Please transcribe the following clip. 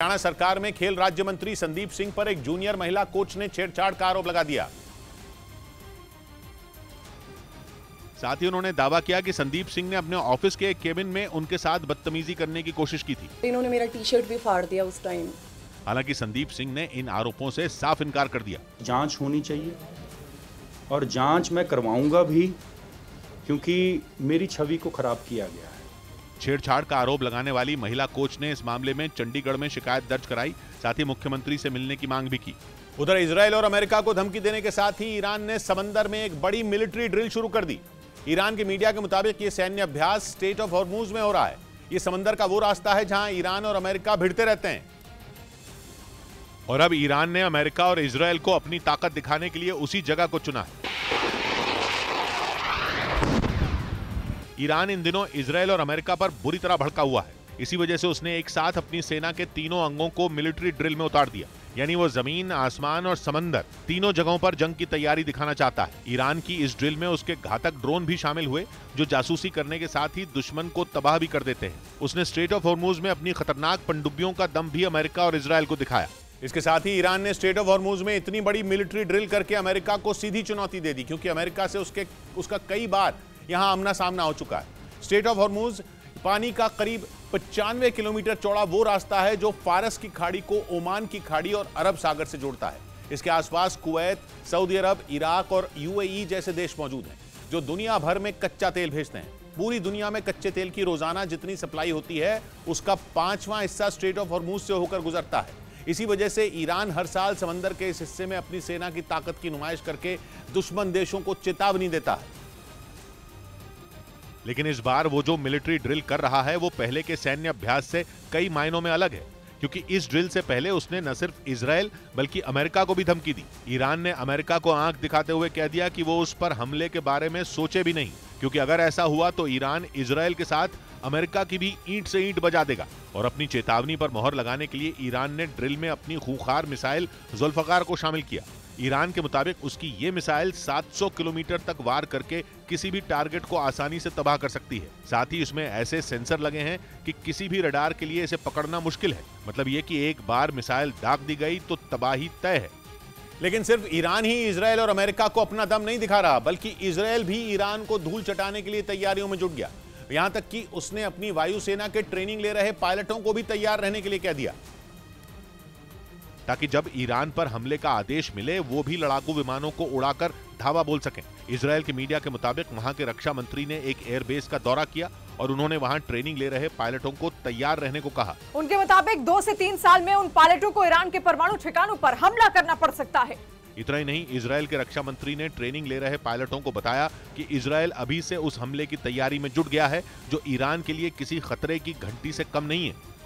हरियाणा सरकार में खेल राज्य मंत्री संदीप सिंह पर एक जूनियर महिला कोच ने छेड़छाड़ का आरोप लगा दिया। साथ ही उन्होंने दावा किया कि संदीप सिंह ने अपने ऑफिस के एक केबिन में उनके साथ बदतमीजी करने की कोशिश की थी। इन्होंने मेरा टी-शर्ट भी फाड़ दिया उस टाइम। हालांकि संदीप सिंह ने इन आरोपों से साफ इनकार कर दिया। जांच होनी चाहिए और जांच मैं करवाऊंगा भी, क्योंकि मेरी छवि को खराब किया गया है। छेड़छाड़ का आरोप लगाने वाली महिला कोच ने इस मामले में चंडीगढ़ में शिकायत दर्ज कराई, साथ ही मुख्यमंत्री से मिलने की मांग भी की। उधर इजरायल और अमेरिका को धमकी देने के साथ ही ईरान ने समंदर में एक बड़ी मिलिट्री ड्रिल शुरू कर दी। ईरान के मीडिया के मुताबिक ये सैन्य अभ्यास स्टेट ऑफ हॉर्मूज में हो रहा है। ये समंदर का वो रास्ता है जहां ईरान और अमेरिका भिड़ते रहते हैं, और अब ईरान ने अमेरिका और इजरायल को अपनी ताकत दिखाने के लिए उसी जगह को चुना है। ईरान इन दिनों इजरायल और अमेरिका पर बुरी तरह भड़का हुआ है। इसी वजह से उसने एक साथ अपनी सेना के तीनों अंगों को मिलिट्री ड्रिल में उतार दिया, यानी वो जमीन, आसमान और समंदर तीनों जगहों पर जंग की तैयारी दिखाना चाहता है। ईरान की इस ड्रिल में उसके घातक ड्रोन भी शामिल हुए, जो जासूसी करने के साथ ही दुश्मन को तबाह भी कर देते हैं। उसने स्ट्रेट ऑफ हॉर्मूज में अपनी खतरनाक पनडुब्बियों का दम भी अमेरिका और इजरायल को दिखाया। इसके साथ ही ईरान ने स्ट्रेट ऑफ हॉर्मूज में इतनी बड़ी मिलिट्री ड्रिल करके अमेरिका को सीधी चुनौती दे दी, क्योंकि अमेरिका से उसका कई बार यहां आमना सामना हो चुका है। स्ट्रेट ऑफ हॉर्मूज पानी का करीब 95 किलोमीटर चौड़ा वो रास्ता है जो फारस की खाड़ी को ओमान की खाड़ी और अरब सागर से जोड़ता है। इसके आसपास कुवैत, सऊदी अरब, इराक और यूएई जैसे देश मौजूद हैं, जो दुनिया भर में कच्चा तेल भेजते हैं। पूरी दुनिया में कच्चे तेल की रोजाना जितनी सप्लाई होती है, उसका 5वां हिस्सा स्ट्रेट ऑफ हॉर्मूज से होकर गुजरता है। इसी वजह से ईरान हर साल समंदर के इस हिस्से में अपनी सेना की ताकत की नुमाइश करके दुश्मन देशों को चेतावनी देता है। लेकिन इस बार वो जो मिलिट्री ड्रिल कर रहा है वो पहले के सैन्य अभ्यास से कई मायनों में अलग है, क्योंकि इस ड्रिल से पहले उसने न सिर्फ इजरायल बल्कि अमेरिका को भी धमकी दी। ईरान ने अमेरिका को आंख दिखाते हुए कह दिया कि वो उस पर हमले के बारे में सोचे भी नहीं, क्योंकि अगर ऐसा हुआ तो ईरान इजरायल के साथ अमेरिका की भी ईंट से ईंट बजा देगा। और अपनी चेतावनी पर मोहर लगाने के लिए ईरान ने ड्रिल में अपनी खूंखार मिसाइल जुल्फकार को शामिल किया। ईरान के मुताबिक उसकी ये मिसाइल 700 किलोमीटर तक वार करके किसी भी टारगेट को आसानी से तबाह कर सकती है। साथ ही इसमें ऐसे सेंसर लगे हैं कि किसी भी रडार के लिए इसे पकड़ना मुश्किल है। मतलब ये कि एक बार मिसाइल दाग दी गई तो तबाही तय है। लेकिन सिर्फ ईरान ही इजरायल और अमेरिका को अपना दम नहीं दिखा रहा, बल्कि इजरायल भी ईरान को धूल चटाने के लिए तैयारियों में जुट गया। यहां तक कि उसने अपनी वायुसेना के ट्रेनिंग ले रहे पायलटों को भी तैयार रहने के लिए कह दिया, ताकि जब ईरान पर हमले का आदेश मिले वो भी लड़ाकू विमानों को उड़ाकर धावा बोल सकें। इजरायल के मीडिया के मुताबिक वहां के रक्षा मंत्री ने एक एयरबेस का दौरा किया और उन्होंने वहां ट्रेनिंग ले रहे पायलटों को तैयार रहने को कहा। उनके मुताबिक 2 से 3 साल में उन पायलटों को ईरान के परमाणु ठिकानों पर हमला करना पड़ सकता है। इतना ही नहीं, इजरायल के रक्षा मंत्री ने ट्रेनिंग ले रहे पायलटों को बताया कि इजरायल अभी से उस हमले की तैयारी में जुट गया है, जो ईरान के लिए किसी खतरे की घंटी से कम नहीं है।